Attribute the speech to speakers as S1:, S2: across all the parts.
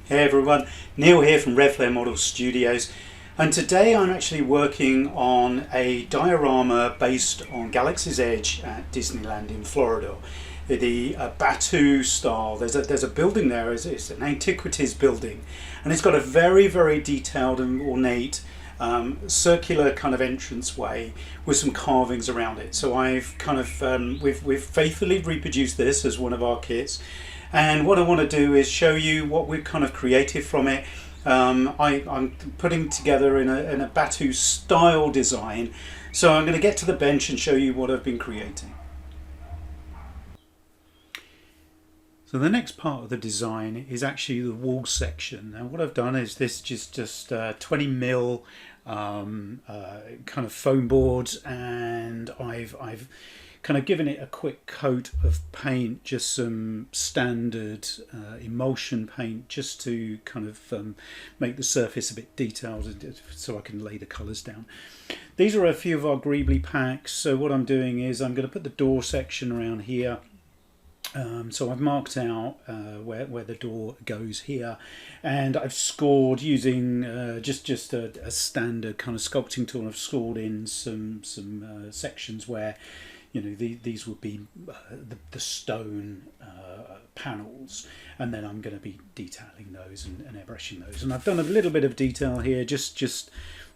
S1: Hey everyone, Neil here from Red Flare Model Studios, and today I'm actually working on a diorama based on Galaxy's Edge at Disneyland in Florida. The Batuu style. There's a building there. It's an antiquities building, and it's got a very detailed and ornate circular kind of entranceway with some carvings around it. So I've kind of we've faithfully reproduced this as one of our kits. And what I want to do is show you what we've kind of created from it. I'm putting together in a Batuu style design. So I'm going to get to the bench and show you what I've been creating. So the next part of the design is actually the wall section. Now what I've done is this just 20mm kind of foam boards, and I've kind of given it a quick coat of paint, just some standard emulsion paint, just to kind of make the surface a bit detailed so I can lay the colours down. These are a few of our greebly packs. So what I'm doing is I'm going to put the door section around here. So I've marked out where the door goes here, and I've scored using just a standard kind of sculpting tool. I've scored in some sections where, you know, these would be the stone panels, and then I'm going to be detailing those and airbrushing those. And I've done a little bit of detail here, just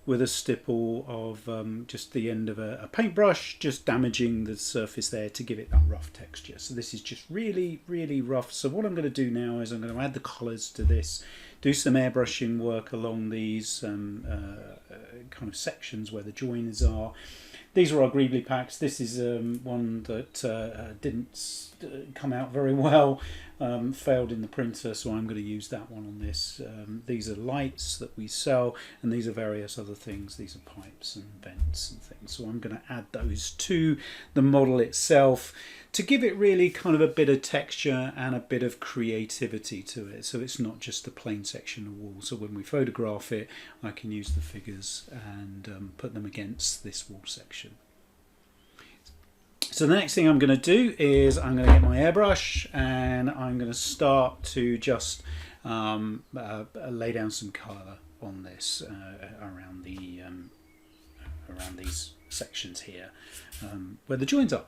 S1: with a stipple of just the end of a paintbrush, just damaging the surface there to give it that rough texture. So this is just really rough. So what I'm going to do now is I'm going to add the colours to this, do some airbrushing work along these kind of sections where the joiners are. These are our greebly packs. This is one that didn't come out very well, failed in the printer, so I'm going to use that one on this. These are lights that we sell, and these are various other things. These are pipes and vents and things. So I'm going to add those to the model itself to give it really kind of a bit of texture and a bit of creativity to it. So it's not just a plain section of wall. So when we photograph it, I can use the figures and put them against this wall section. So the next thing I'm going to do is I'm going to get my airbrush, and I'm going to start to just lay down some colour on this around these sections here where the joins are.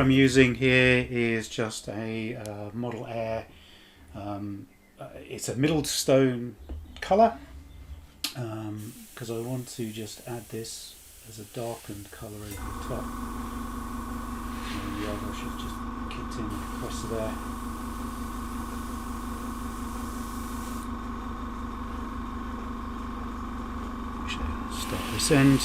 S1: I'm using here is just a Model Air. It's a Middlestone colour because I want to just add this as a darkened colour over the top. And the airbrush has just kicked in the compressor there. Actually, start this end.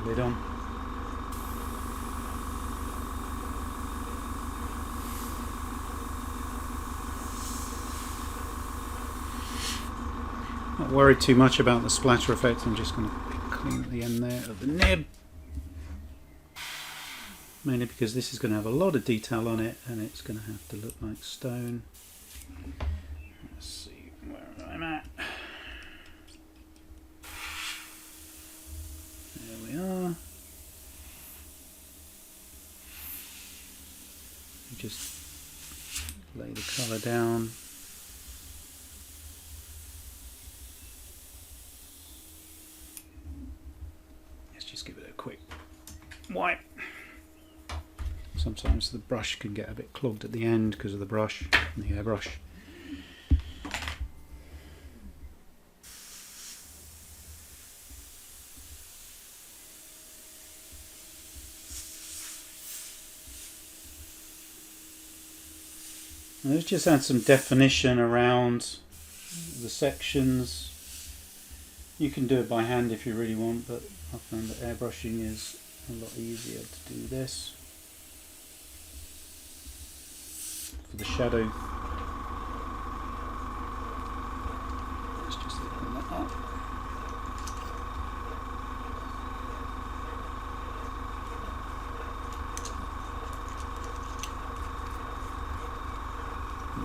S1: Lid on. Not worried too much about the splatter effect. I'm just going to clean at the end there of the nib, mainly because this is going to have a lot of detail on it and it's going to have to look like stone. Let's see where I'm at. There we are. Just lay the colour down. Let's just give it a quick wipe. Sometimes the brush can get a bit clogged at the end because of the brush and the airbrush. Let's just add some definition around the sections. You can do it by hand if you really want, but I found that airbrushing is a lot easier to do this. For the shadow, let's just open that up.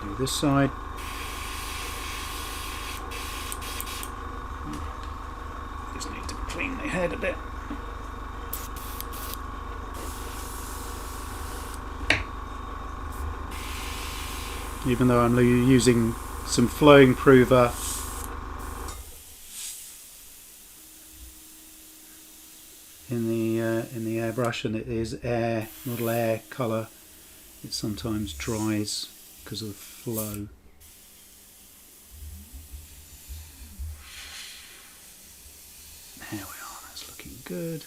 S1: Do this side. Just need to clean the head a bit. Even though I'm using some flow improver, in the airbrush, and it is air, Model Air colour, it sometimes dries because of the flow. There we are, that's looking good.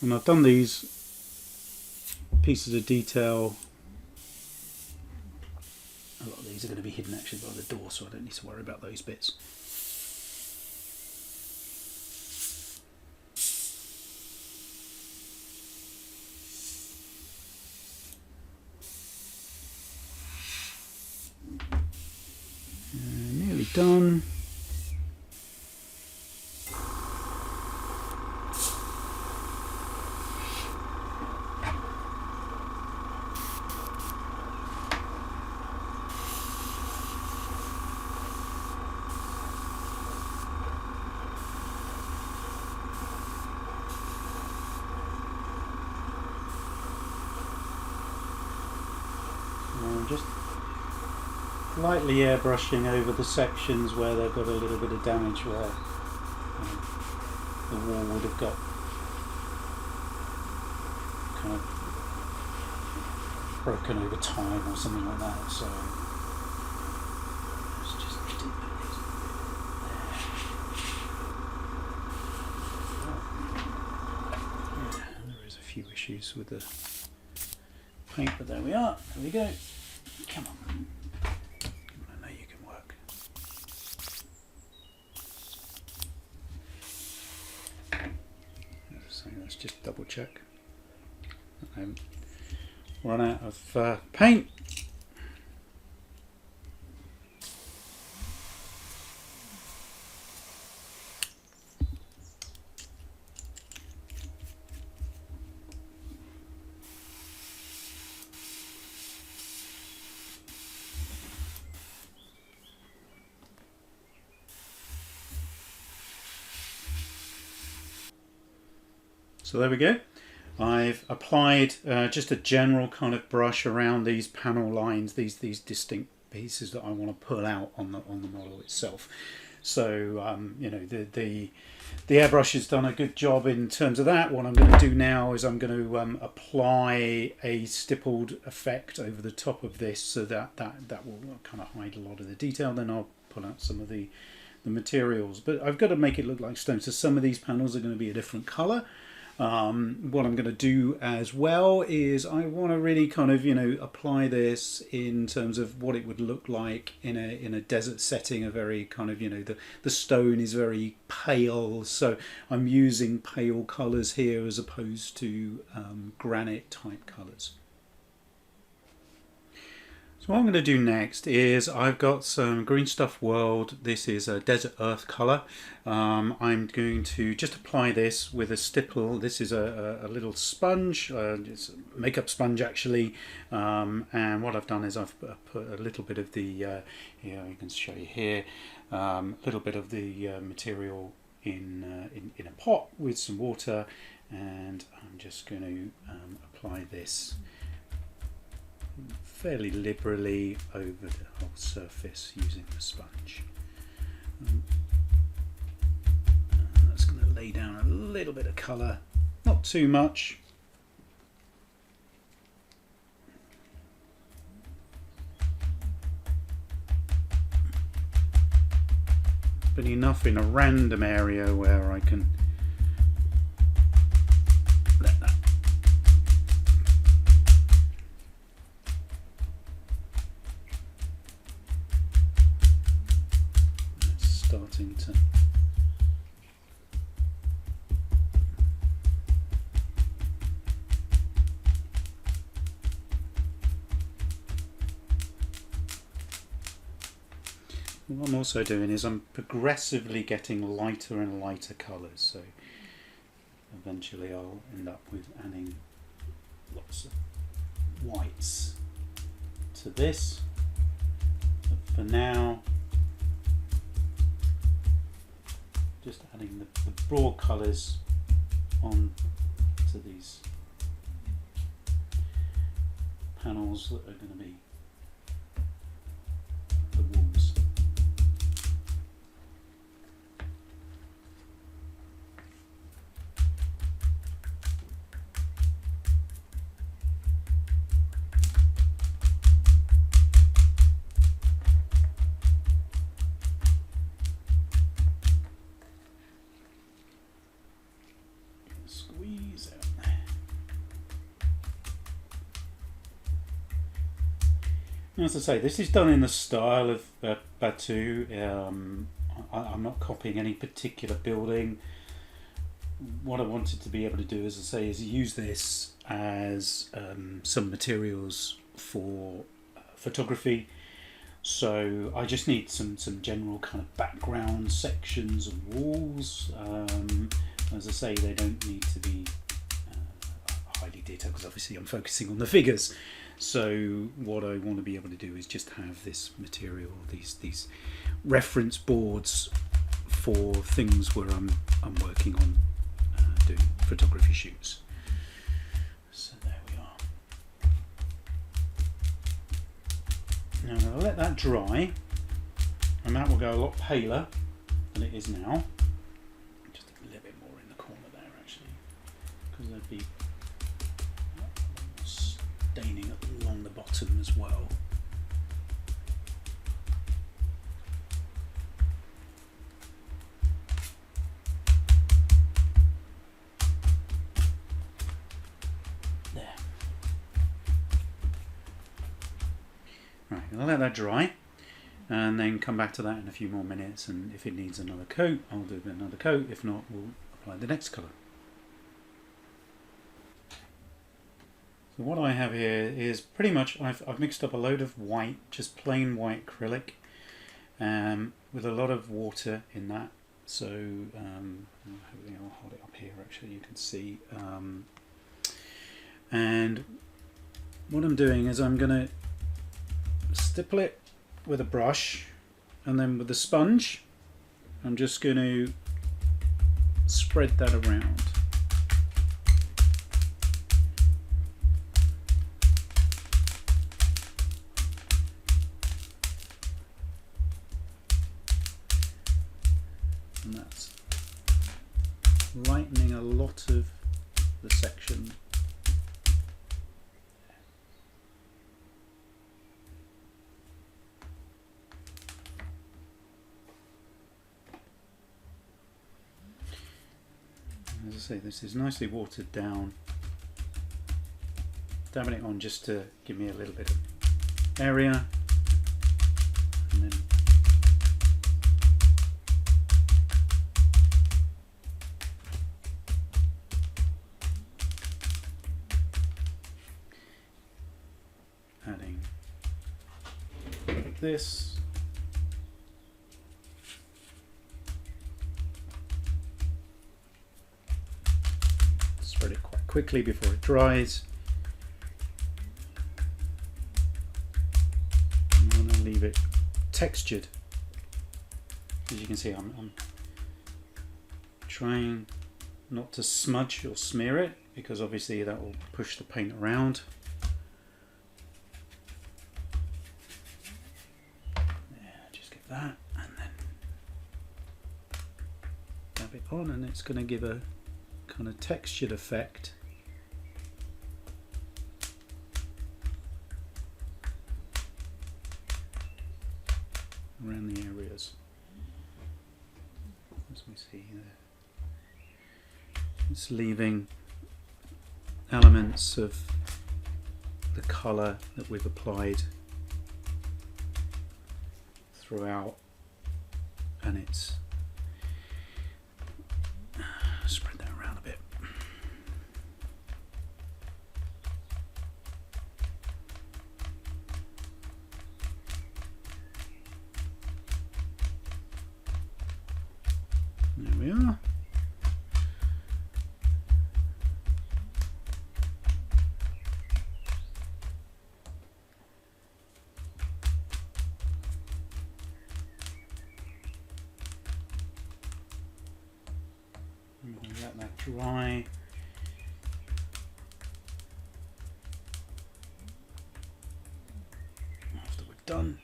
S1: And I've done these pieces of detail. A lot of these are going to be hidden actually by the door, so I don't need to worry about those bits. Nearly done. Just lightly airbrushing over the sections where they've got a little bit of damage, where the wall would have got kind of broken over time or something like that. So let's just deepen this there. Yeah, there is a few issues with the paint, but there we are. There we go. Come on. I know you can work. So let's just double check. I haven't run out of paint. So there we go. I've applied just a general kind of brush around these panel lines, these distinct pieces that I want to pull out on the model itself. So you know, the airbrush has done a good job in terms of that. What I'm going to do now is I'm going to apply a stippled effect over the top of this, so that will kind of hide a lot of the detail. Then I'll pull out some of the materials, but I've got to make it look like stone. So some of these panels are going to be a different color. What I'm going to do as well is I want to really kind of, you know, apply this in terms of what it would look like in a desert setting. A very kind of, you know, the stone is very pale, so I'm using pale colors here as opposed to granite type colors. So what I'm going to do next is I've got some Green Stuff World. This is a Desert Earth colour. I'm going to just apply this with a stipple. This is a little sponge, it's a makeup sponge actually. And what I've done is I've put a little bit of the, you can show you here, a little bit of the material in a pot with some water, and I'm just going to apply this fairly liberally over the whole surface using the sponge. And that's going to lay down a little bit of colour, not too much. But enough in a random area where I can let that . Starting to what I'm also doing is I'm progressively getting lighter and lighter colours, so eventually I'll end up with adding lots of whites to this, but for now just adding the broad colours on to these panels that are going to be the walls. Squeeze out. As I say, this is done in the style of Batuu. I'm not copying any particular building. What I wanted to be able to do, as I say, is use this as some materials for photography. So I just need some general kind of background sections and walls. As I say, they don't need to be highly detailed because obviously I'm focusing on the figures. So what I want to be able to do is just have this material, these reference boards for things where I'm working on doing photography shoots. So there we are. Now I'm going to let that dry, and that will go a lot paler than it is now. Because there'd be staining along the bottom as well. There. Right, I'll let that dry and then come back to that in a few more minutes, and if it needs another coat, I'll do another coat. If not, we'll apply the next colour. So what I have here is pretty much, I've mixed up a load of white, just plain white acrylic, with a lot of water in that. So I'll hold it up here actually, you can see. And what I'm doing is I'm going to stipple it with a brush, and then with the sponge I'm just going to spread that around. and that's lightening a lot of the section. As I say, this is nicely watered down. Dabbing it on just to give me a little bit of area, and then adding like this. Spread it quite quickly before it dries. I'm going to leave it textured. As you can see, I'm trying not to smudge or smear it, because obviously that will push the paint around. That, and then dab it on, and it's going to give a kind of textured effect. Around the areas, as we see there. It's leaving elements of the colour that we've applied throughout, and it's spread that around a bit. There we are. Let that dry. After we're done,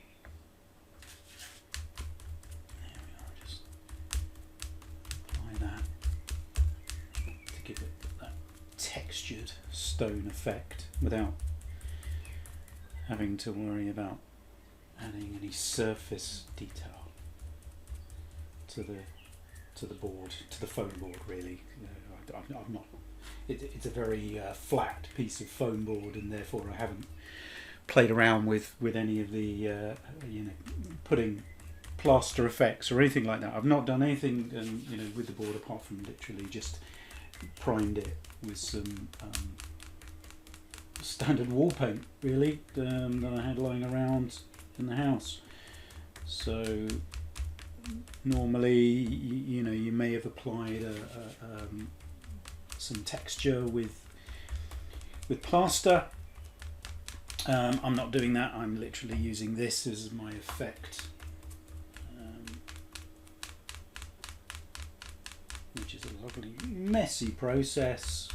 S1: there we are, just apply that to give it that textured stone effect without having to worry about adding any surface detail to the board, to the foam board. Really, I'm not. It's a very flat piece of foam board, and therefore I haven't played around with any of the you know, putting plaster effects or anything like that. I've not done anything you know, with the board apart from literally just primed it with some standard wall paint, really, that I had lying around in the house. So normally, you know, you may have applied some texture with plaster. I'm not doing that. I'm literally using this as my effect, which is a lovely messy process,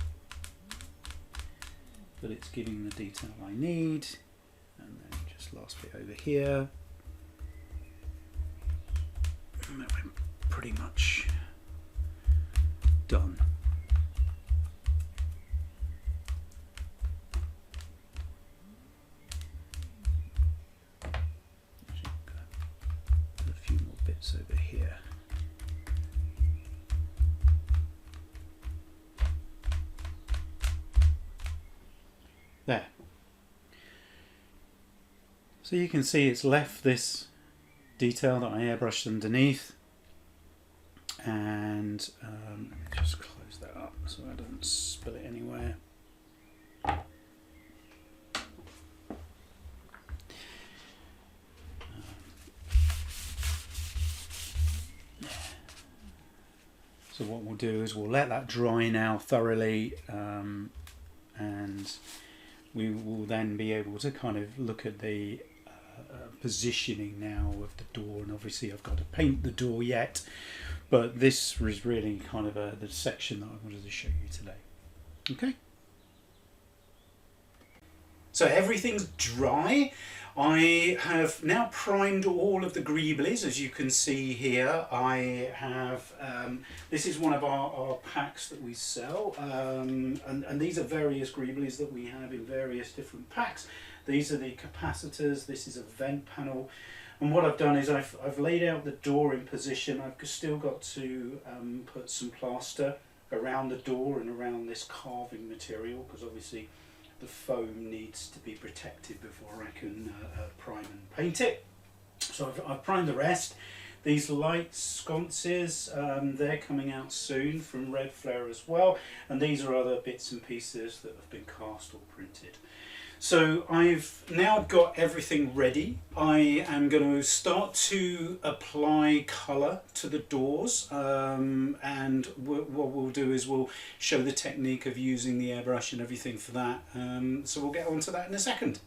S1: but it's giving the detail I need. And then just last bit over here. And then we're pretty much done. Actually, put a few more bits over here. There. So you can see it's left this detail that I airbrushed underneath, and let me just close that up so I don't spill it anywhere. So what we'll do is we'll let that dry now thoroughly, and we will then be able to kind of look at the positioning now of the door. And obviously I've got to paint the door yet, but this was really kind of the section that I wanted to show you today. Okay. So everything's dry. I have now primed all of the greeblies, as you can see here. I have, this is one of our packs that we sell, and these are various greeblies that we have in various different packs. These are the capacitors, this is a vent panel, and what I've done is I've laid out the door in position. I've still got to put some plaster around the door and around this carving material, because obviously the foam needs to be protected before I can prime and paint it. So I've primed the rest. These light sconces, they're coming out soon from Red Flare as well, and these are other bits and pieces that have been cast or printed. So I've now got everything ready. I am going to start to apply colour to the doors, and what we'll do is we'll show the technique of using the airbrush and everything for that. So we'll get on to that in a second.